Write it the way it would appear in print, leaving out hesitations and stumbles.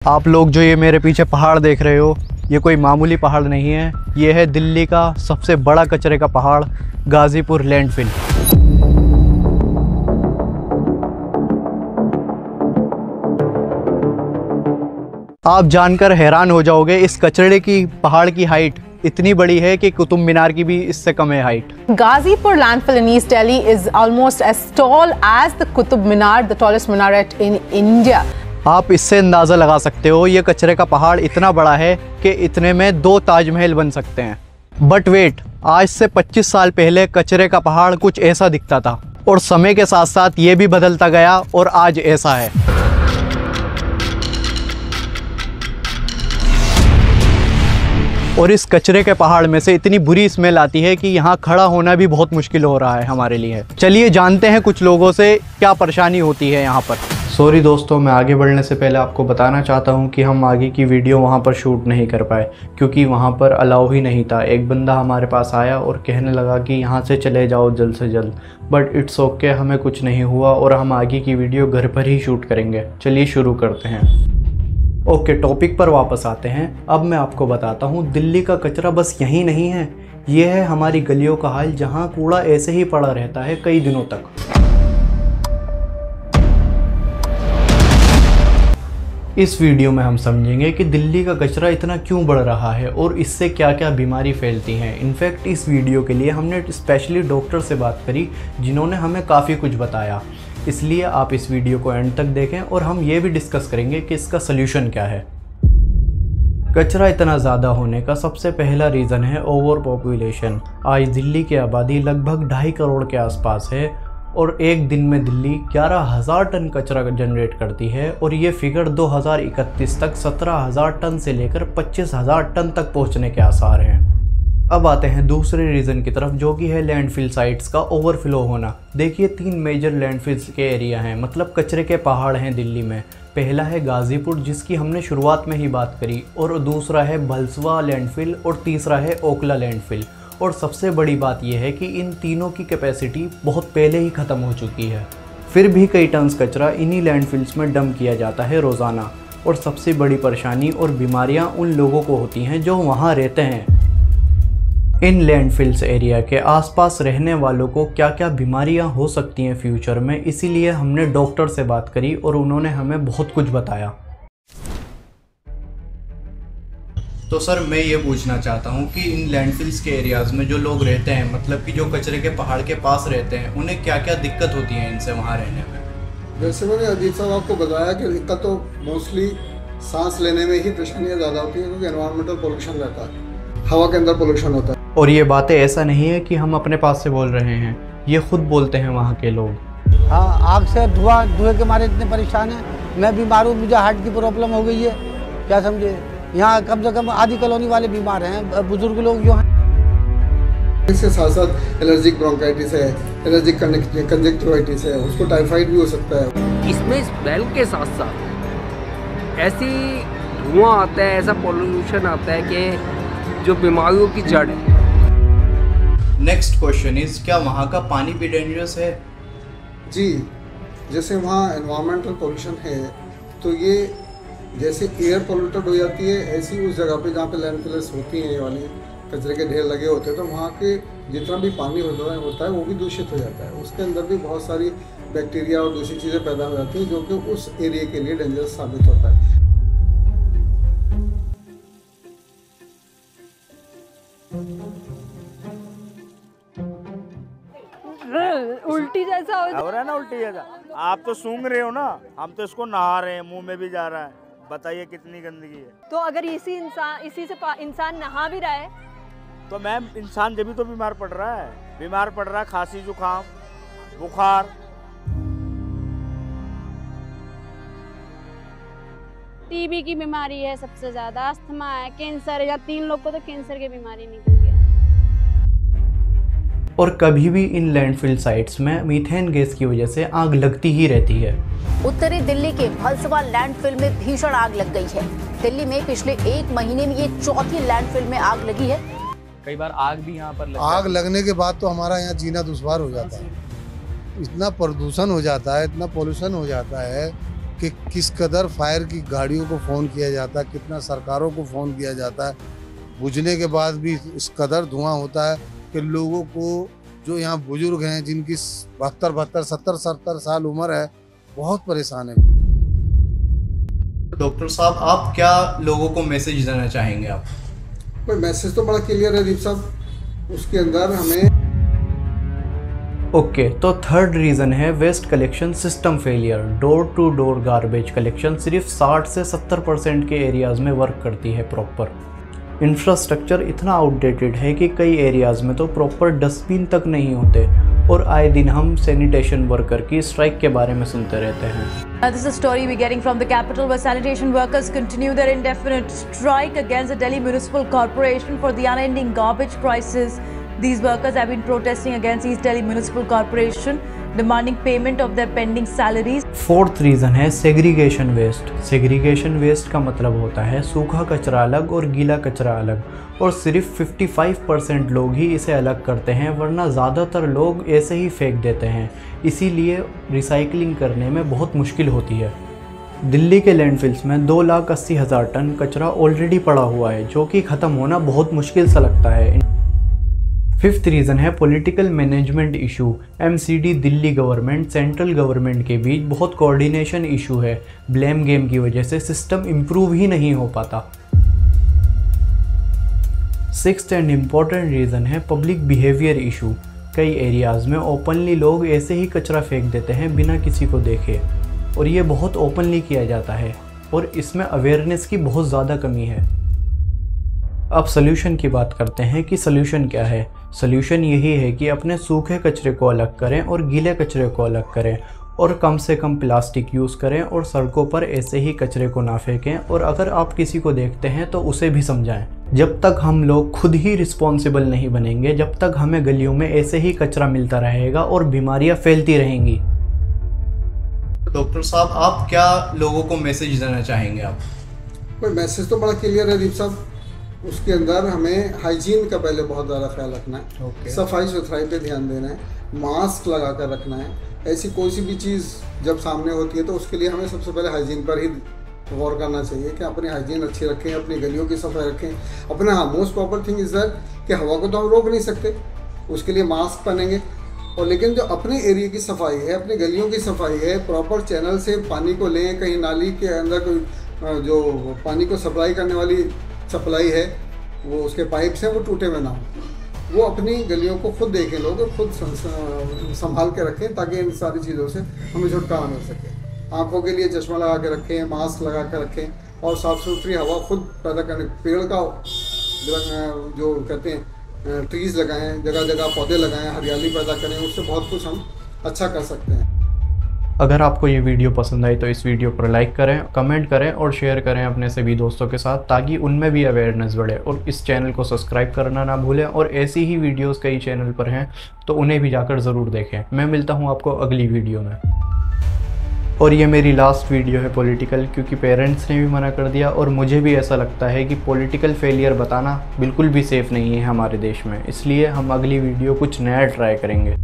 आप लोग जो ये मेरे पीछे पहाड़ देख रहे हो, ये कोई मामूली पहाड़ नहीं है। ये है दिल्ली का सबसे बड़ा कचरे का पहाड़, गाजीपुर लैंडफिल। आप जानकर हैरान हो जाओगे, इस कचरे की पहाड़ की हाइट इतनी बड़ी है कि कुतुब मीनार की भी इससे कम है height. Gazipur landfill in East Delhi is almost as tall as the Qutub Minar, the tallest minaret in India. आप इससे अंदाज़ा लगा सकते हो, ये कचरे का पहाड़ इतना बड़ा है कि इतने में 2 ताजमहल बन सकते हैं। बट वेट, आज से 25 साल पहले कचरे का पहाड़ कुछ ऐसा दिखता था और समय के साथ साथ ये भी बदलता गया और आज ऐसा है। और इस कचरे के पहाड़ में से इतनी बुरी स्मेल आती है कि यहाँ खड़ा होना भी बहुत मुश्किल हो रहा है हमारे लिए। चलिए जानते हैं कुछ लोगों से क्या परेशानी होती है यहाँ पर। सॉरी दोस्तों, मैं आगे बढ़ने से पहले आपको बताना चाहता हूँ कि हम आगे की वीडियो वहाँ पर शूट नहीं कर पाए क्योंकि वहाँ पर अलाउ ही नहीं था। एक बंदा हमारे पास आया और कहने लगा कि यहाँ से चले जाओ जल्द से जल्द, बट इट्स ओके, हमें कुछ नहीं हुआ और हम आगे की वीडियो घर पर ही शूट करेंगे। चलिए शुरू करते हैं। ओके, टॉपिक पर वापस आते हैं। अब मैं आपको बताता हूँ, दिल्ली का कचरा बस यहीं नहीं है, ये है हमारी गलियों का हाल, जहाँ कूड़ा ऐसे ही पड़ा रहता है कई दिनों तक। इस वीडियो में हम समझेंगे कि दिल्ली का कचरा इतना क्यों बढ़ रहा है और इससे क्या क्या बीमारी फैलती हैं। इनफैक्ट इस वीडियो के लिए हमने स्पेशली डॉक्टर से बात करी जिन्होंने हमें काफ़ी कुछ बताया, इसलिए आप इस वीडियो को एंड तक देखें और हम ये भी डिस्कस करेंगे कि इसका सल्यूशन क्या है। कचरा इतना ज़्यादा होने का सबसे पहला रीज़न है ओवर पॉपुलेशन। आज दिल्ली की आबादी लगभग 2.5 करोड़ के आसपास है और एक दिन में दिल्ली 11,000 टन कचरा जनरेट करती है और ये फिगर 2031 तक 17,000 टन से लेकर 25,000 टन तक पहुंचने के आसार हैं। अब आते हैं दूसरे रीज़न की तरफ, जो कि है लैंडफिल साइट्स का ओवरफ्लो होना। देखिए 3 मेजर लैंडफिल्स के एरिया हैं, मतलब कचरे के पहाड़ हैं दिल्ली में। पहला है गाजीपुर, जिसकी हमने शुरुआत में ही बात करी, और दूसरा है भलसवा लैंडफिल और तीसरा है ओखला लैंडफिल। और सबसे बड़ी बात यह है कि इन तीनों की कैपेसिटी बहुत पहले ही ख़त्म हो चुकी है, फिर भी कई टन्स कचरा इन्हीं लैंडफिल्स में डंप किया जाता है रोज़ाना। और सबसे बड़ी परेशानी और बीमारियां उन लोगों को होती हैं जो वहां रहते हैं। इन लैंडफिल्स एरिया के आसपास रहने वालों को क्या क्या बीमारियां हो सकती हैं फ्यूचर में, इसीलिए हमने डॉक्टर से बात करी और उन्होंने हमें बहुत कुछ बताया। तो सर, मैं ये पूछना चाहता हूँ कि इन लैंडफिल्स के एरियाज़ में जो लोग रहते हैं, मतलब कि जो कचरे के पहाड़ के पास रहते हैं, उन्हें क्या क्या दिक्कत होती है इनसे वहाँ रहने में? जैसे मैंने अजीत साहब आपको बताया कि दिक्कत तो मोस्टली सांस लेने में ही परेशानियाँ ज़्यादा होती हैं क्योंकि एनवायरमेंटल पोल्यूशन रहता है, हवा के अंदर पोल्यूशन होता है। और ये बातें ऐसा नहीं है कि हम अपने पास से बोल रहे हैं, ये खुद बोलते हैं वहाँ के लोग। हाँ, आग से धुएं के मारे इतने परेशान हैं। मैं बीमार हूँ, मुझे हार्ट की प्रॉब्लम हो गई है, क्या समझे। यहाँ कम से कम आधी कॉलोनी वाले बीमार हैं, बुजुर्ग लोग जो हैं। इसके साथ साथ एलर्जिक ब्रोंकाइटिस है, एलर्जिक कंजक्टिवाइटिस है, उसको टाइफाइड भी हो सकता है। इसमें स्मेल के साथ साथ ऐसी धुआं आता है, ऐसा पोल्यूशन आता है कि जो बीमारियों की जड़ है। नेक्स्ट क्वेश्चन इज, क्या वहाँ का पानी भी डेंजरस है? जी, जैसे वहाँ एनवायरमेंटल पोल्यूशन है तो ये जैसे एयर पोल्यूटेड हो जाती है, ऐसी उस जगह पे जहाँ पे लैंडफिल्स होती हैं, ये वाली कचरे के ढेर लगे होते हैं, तो वहाँ के जितना भी पानी होता है वो भी दूषित हो जाता है। उसके अंदर भी बहुत सारी बैक्टीरिया और दूसरी चीज़ें पैदा हो जाती हैं जो कि उस एरिया के लिए डेंजरस साबित होता है। उल्टी जैसा हो रहा है ना, उल्टी जैसा। आप तो सूंघ रहे हो ना, हम तो इसको नहा रहे हैं, मुंह में भी जा रहा है। बताइए कितनी गंदगी है। तो अगर इसी से इंसान नहा भी रहा है तो मैम, इंसान जब भी तो बीमार पड़ रहा है, खांसी जुकाम बुखार। टीबी की बीमारी है सबसे ज्यादा, अस्थमा है, कैंसर है, या 3 लोग को तो कैंसर की बीमारी निकल गया। और कभी भी इन लैंडफिल साइट्स में मीथेन गैस की वजह से आग लगती ही रहती है। उत्तरी दिल्ली के भलसवा लैंडफिल में भीषण आग लग गई है। दिल्ली में पिछले 1 महीने में ये 4थी लैंडफिल में आग लगी है। कई बार आग भी यहाँ पर आग लगने के बाद तो हमारा यहाँ जीना दुश्वार हो जाता है। इतना प्रदूषण हो जाता है, इतना पोल्यूशन हो जाता है कि किस कदर फायर की गाड़ियों को फ़ोन किया जाता है, कितना सरकारों को फ़ोन किया जाता है, बुझने के बाद भी इस कदर धुआं होता है कि लोगों को, जो यहाँ बुजुर्ग हैं जिनकी 72, 70 साल उम्र है, बहुत परेशान है। डॉक्टर साहब, आप क्या लोगों को मैसेज देना चाहेंगे? आप कोई मैसेज तो बड़ा क्लियर है दीप साहब, उसके अंदर हमें ओके तो थर्ड रीज़न है waste collection system failure. Door to door garbage collection सिर्फ 60 से 70% के एरियाज़ में वर्क करती है प्रॉपर। इंफ्रास्ट्रक्चर इतना आउटडेटेड है कि कई एरियाज़ में तो प्रॉपर डस्टबिन तक नहीं होते और आए दिन हम सैनिटेशन वर्कर की स्ट्राइक के बारे में सुनते रहते हैं। This is a story we're getting from the capital where sanitation workers continue their indefinite strike against the Delhi Municipal Corporation for the unending garbage prices. These workers have been protesting against East Delhi Municipal Corporation, demanding payment of their pending salaries. Fourth reason है segregation waste. Segregation waste का मतलब होता है सूखा कचरा अलग और गीला कचरा अलग, और सिर्फ 55% लोग ही इसे अलग करते हैं, वरना ज़्यादातर लोग ऐसे ही फेंक देते हैं। इसीलिए रिसाइकलिंग करने में बहुत मुश्किल होती है। दिल्ली के लैंडफिल्स में 2,80,000 टन कचरा ऑलरेडी पड़ा हुआ है, जो कि ख़त्म होना बहुत मुश्किल सा लगता है। फिफ्थ रीज़न है political management issue. MCD Delhi government central government के बीच बहुत कोऑर्डिनेशन इशू है। ब्लेम गेम की वजह से सिस्टम इम्प्रूव ही नहीं हो पाता। सिक्स्थ एंड इम्पॉर्टेंट रीज़न है पब्लिक बिहेवियर इशू। कई एरियाज़ में ओपनली लोग ऐसे ही कचरा फेंक देते हैं बिना किसी को देखे, और ये बहुत ओपनली किया जाता है और इसमें अवेयरनेस की बहुत ज़्यादा कमी है। अब सॉल्यूशन की बात करते हैं कि सॉल्यूशन क्या है। सॉल्यूशन यही है कि अपने सूखे कचरे को अलग करें और गीले कचरे को अलग करें, और कम से कम प्लास्टिक यूज़ करें, और सड़कों पर ऐसे ही कचरे को ना फेंकें, और अगर आप किसी को देखते हैं तो उसे भी समझाएं। जब तक हम लोग खुद ही रिस्पॉन्सिबल नहीं बनेंगे, जब तक हमें गलियों में ऐसे ही कचरा मिलता रहेगा और बीमारियां फैलती रहेंगी। डॉक्टर साहब, आप क्या लोगों को मैसेज देना चाहेंगे? आप कोई मैसेज तो बड़ा क्लियर है दीप साहब, उसके अंदर हमें हाइजीन का पहले बहुत ज़्यादा ख्याल रखना है। सफाई सुथराई पे ध्यान देना है, मास्क लगा कर रखना है। ऐसी कोई सी भी चीज़ जब सामने होती है तो उसके लिए हमें सबसे पहले हाइजीन पर ही गौर करना चाहिए कि अपनी हाइजीन अच्छी रखें, अपनी गलियों की सफाई रखें। अपना हाँ, most proper thing is that कि हवा को तो हम रोक नहीं सकते, उसके लिए मास्क पहनेंगे, और लेकिन जो अपने एरिया की सफाई है, अपनी गलियों की सफाई है, प्रॉपर चैनल से पानी को लें। कहीं नाली के अंदर कोई जो पानी को सप्लाई करने वाली सप्लाई है, वो उसके पाइप्स हैं, वो टूटे हुए ना हो। वो अपनी गलियों को खुद देखें, लोग खुद संभाल के रखें, ताकि इन सारी चीज़ों से हमें छुटकारा मिल सके। आंखों के लिए चश्मा लगा के रखें, मास्क लगा कर रखें, और साफ़ सुथरी हवा खुद पैदा करने। पेड़ का जो कहते हैं ट्रीज़ लगाएं, जगह जगह पौधे लगाएं, हरियाली पैदा करें, उससे बहुत कुछ हम अच्छा कर सकते हैं। अगर आपको ये वीडियो पसंद आई तो इस वीडियो पर लाइक करें, कमेंट करें और शेयर करें अपने सभी दोस्तों के साथ, ताकि उनमें भी अवेयरनेस बढ़े। और इस चैनल को सब्सक्राइब करना ना भूलें, और ऐसी ही वीडियोस कई चैनल पर हैं तो उन्हें भी जाकर ज़रूर देखें। मैं मिलता हूँ आपको अगली वीडियो में। और ये मेरी लास्ट वीडियो है पॉलिटिकल, क्योंकि पेरेंट्स ने भी मना कर दिया, और मुझे भी ऐसा लगता है कि पॉलिटिकल फेलियर बताना बिल्कुल भी सेफ़ नहीं है हमारे देश में। इसलिए हम अगली वीडियो कुछ नया ट्राई करेंगे।